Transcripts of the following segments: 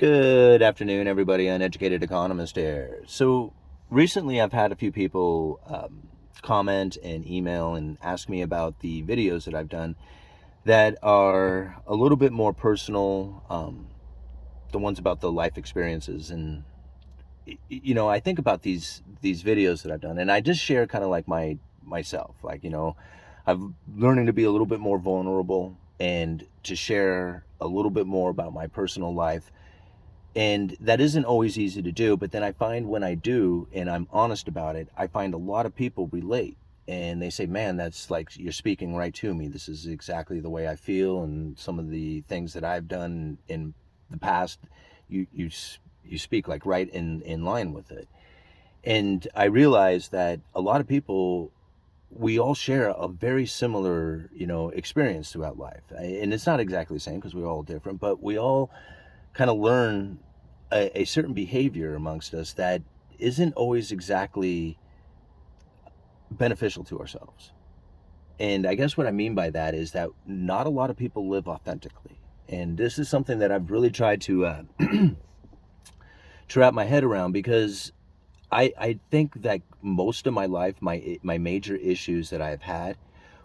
Good afternoon, everybody. Uneducated economist here. So recently, I've had a few people comment and email and ask me about the videos that I've done that are a little bit more personal. The ones about the life experiences, and I think about these videos that I've done, and I just share kind of like myself, like I'm learning to be a little bit more vulnerable and to share a little bit more about my personal life, and that isn't always easy to do, but then I find when I do and I'm honest about it, I find a lot of people relate, and they say, man, that's like you're speaking right to me. This is exactly the way I feel, and some of the things that I've done in the past, you speak like right in line with it. And I realize that a lot of people, we all share a very similar experience throughout life, and it's not exactly the same because we're all different, but we all kind of learn a certain behavior amongst us that isn't always exactly beneficial to ourselves. And I guess what I mean by that is that not a lot of people live authentically. And this is something that I've really tried to wrap my head around, because I think that most of my life, my major issues that I've had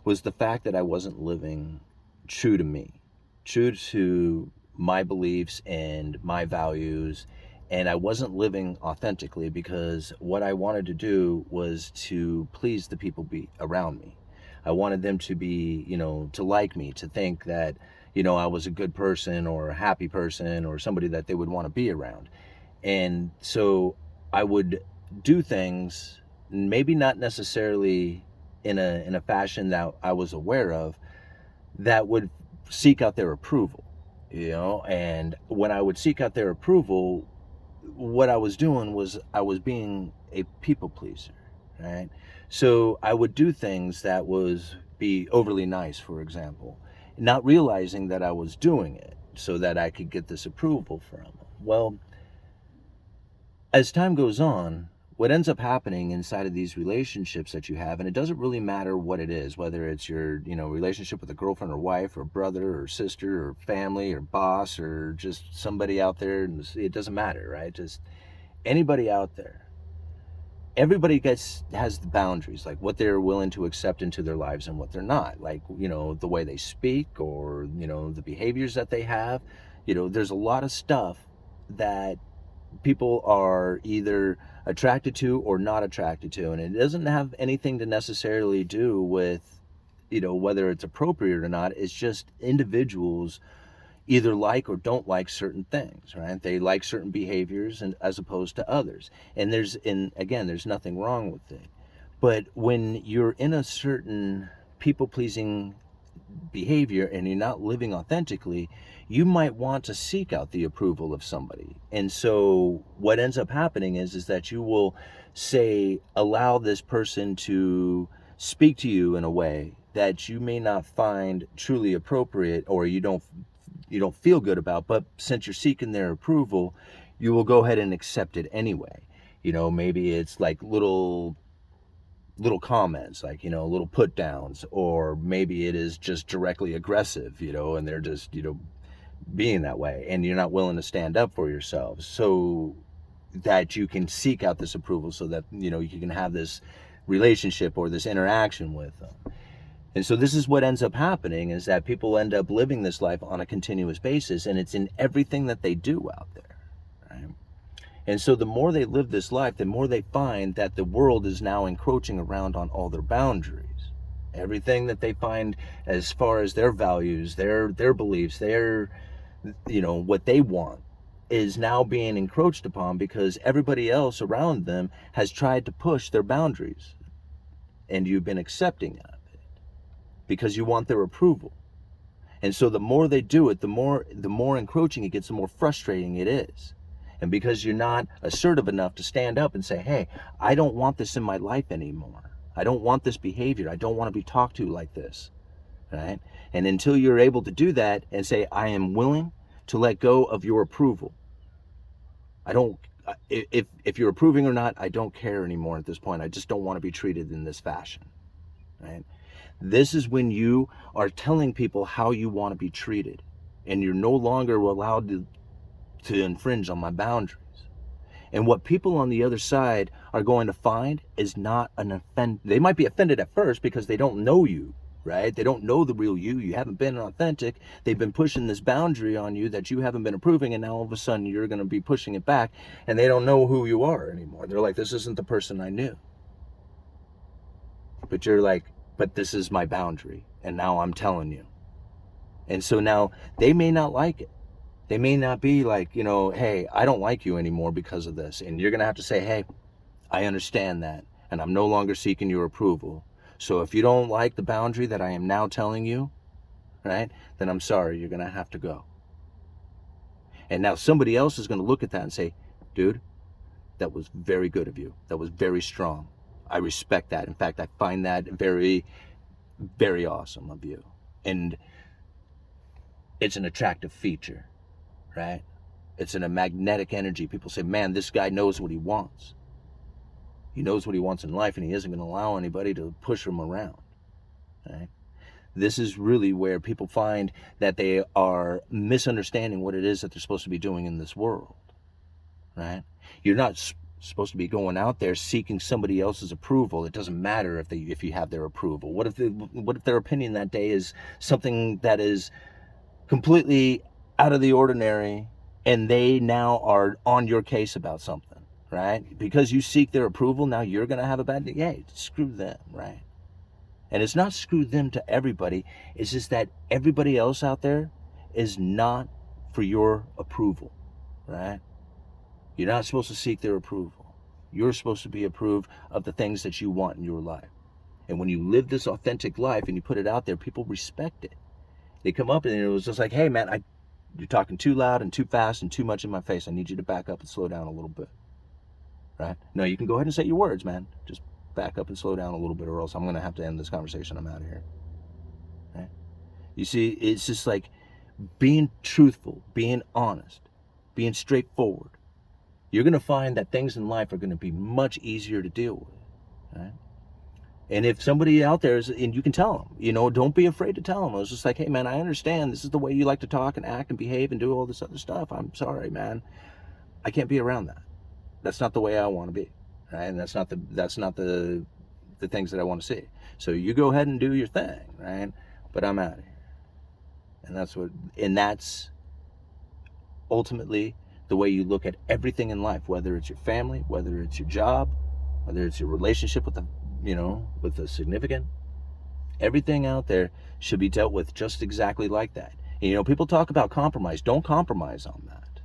was the fact that I wasn't living true to me, true to my beliefs and my values, and I wasn't living authentically because what I wanted to do was to please the people around me. I wanted them to be, to like me, to think that, I was a good person or a happy person or somebody that they would want to be around. And so I would do things, maybe not necessarily in a fashion that I was aware of, that would seek out their approval. And when I would seek out their approval, what I was doing was I was being a people pleaser, right? So I would do things that was be overly nice, for example, not realizing that I was doing it so that I could get this approval from them. Well, as time goes on, what ends up happening inside of these relationships that you have, and it doesn't really matter what it is, whether it's your, relationship with a girlfriend or wife or brother or sister or family or boss or just somebody out there, it doesn't matter, right? Just anybody out there. Everybody has the boundaries, like what they're willing to accept into their lives and what they're not. Like, the way they speak, or, the behaviors that they have. There's a lot of stuff that people are either attracted to or not attracted to, and it doesn't have anything to necessarily do with whether it's appropriate or not. It's just individuals either like or don't like certain things, right? They like certain behaviors and as opposed to others, and again, there's nothing wrong with it. But when you're in a certain people pleasing behavior and you're not living authentically, you might want to seek out the approval of somebody. And so what ends up happening is that you will say, allow this person to speak to you in a way that you may not find truly appropriate, or you don't feel good about, but since you're seeking their approval, you will go ahead and accept it anyway. Maybe it's like little comments, like little put downs, or maybe it is just directly aggressive, and they're just being that way, and you're not willing to stand up for yourselves so that you can seek out this approval, so that you can have this relationship or this interaction with them. And so this is what ends up happening, is that people end up living this life on a continuous basis, and it's in everything that they do out there, right? And so the more they live this life, the more they find that the world is now encroaching around on all their boundaries. Everything that they find as far as their values, their beliefs, their what they want, is now being encroached upon because everybody else around them has tried to push their boundaries, and you've been accepting of it because you want their approval. And so the more they do it, the more encroaching it gets, the more frustrating it is. And because you're not assertive enough to stand up and say, hey, I don't want this in my life anymore. I don't want this behavior. I don't want to be talked to like this. Right? And until you're able to do that and say, I am willing to let go of your approval. I don't, if you're approving or not, I don't care anymore at this point. I just don't want to be treated in this fashion. Right? This is when you are telling people how you want to be treated, and you're no longer allowed to to infringe on my boundaries. And what people on the other side are going to find is not an offend. They might be offended at first because they don't know you, right? They don't know the real you. You haven't been authentic. They've been pushing this boundary on you that you haven't been approving, and now all of a sudden you're going to be pushing it back, and they don't know who you are anymore. They're like, this isn't the person I knew. But you're like, but this is my boundary, and now I'm telling you. And so now they may not like it. They may not be like, hey, I don't like you anymore because of this. And you're going to have to say, hey, I understand that, and I'm no longer seeking your approval. So if you don't like the boundary that I am now telling you, right, then I'm sorry, you're going to have to go. And now somebody else is going to look at that and say, dude, that was very good of you. That was very strong. I respect that. In fact, I find that very, very awesome of you. And it's an attractive feature, right? It's in a magnetic energy. People say, man, this guy knows what he wants. He knows what he wants in life, and he isn't going to allow anybody to push him around, right? This is really where people find that they are misunderstanding what it is that they're supposed to be doing in this world, right? You're not supposed to be going out there seeking somebody else's approval. It doesn't matter if you have their approval. What if their opinion that day is something that is completely out of the ordinary, and they now are on your case about something, right? Because you seek their approval, now you're going to have a bad day. Yeah, screw them, right? And it's not screw them to everybody. It's just that everybody else out there is not for your approval, right? You're not supposed to seek their approval. You're supposed to be approved of the things that you want in your life. And when you live this authentic life and you put it out there, people respect it. They come up and it was just like, hey man, you're talking too loud and too fast and too much in my face. I need you to back up and slow down a little bit, right? No, you can go ahead and say your words, man. Just back up and slow down a little bit, or else I'm going to have to end this conversation. I'm out of here, right? You see, it's just like being truthful, being honest, being straightforward. You're going to find that things in life are going to be much easier to deal with, right? And if somebody out there is, and you can tell them, don't be afraid to tell them. I was just like, hey man, I understand this is the way you like to talk and act and behave and do all this other stuff. I'm sorry, man. I can't be around that. That's not the way I want to be, right? And that's not the things that I want to see. So you go ahead and do your thing, right? But I'm out of here. And that's ultimately the way you look at everything in life, whether it's your family, whether it's your job, whether it's your relationship with a significant. Everything out there should be dealt with just exactly like that. And, people talk about compromise. Don't compromise on that.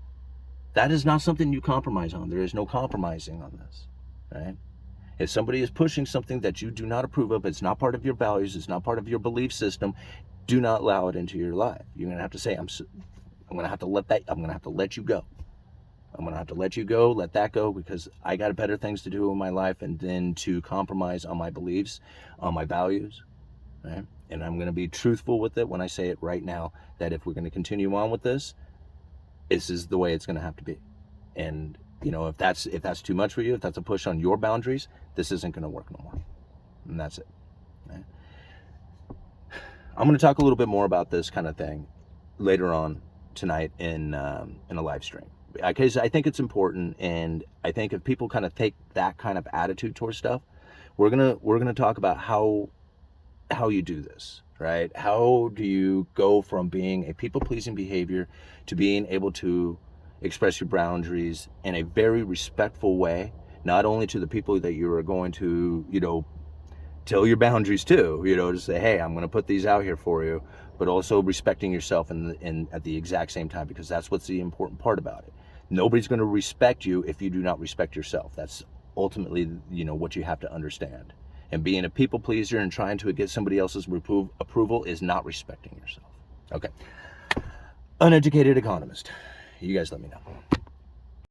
That is not something you compromise on. There is no compromising on this, right? If somebody is pushing something that you do not approve of, it's not part of your values, it's not part of your belief system, do not allow it into your life. You're going to have to say, I'm going to have to let you go. I'm going to have to let you go, let that go, because I got better things to do in my life than to compromise on my beliefs, on my values, right? And I'm going to be truthful with it when I say it right now, that if we're going to continue on with this is the way it's going to have to be. And, if that's too much for you, if that's a push on your boundaries, this isn't going to work no more. And that's it, right? I'm going to talk a little bit more about this kind of thing later on tonight in a live stream. Because I think it's important, and I think if people kind of take that kind of attitude towards stuff, we're gonna talk about how you do this, right? How do you go from being a people-pleasing behavior to being able to express your boundaries in a very respectful way, not only to the people that you are going to, tell your boundaries to, to say, hey, I'm going to put these out here for you, but also respecting yourself and at the exact same time, because that's what's the important part about it. Nobody's going to respect you if you do not respect yourself. That's ultimately, what you have to understand. And being a people pleaser and trying to get somebody else's approval is not respecting yourself. Okay. Uneducated economist. You guys let me know.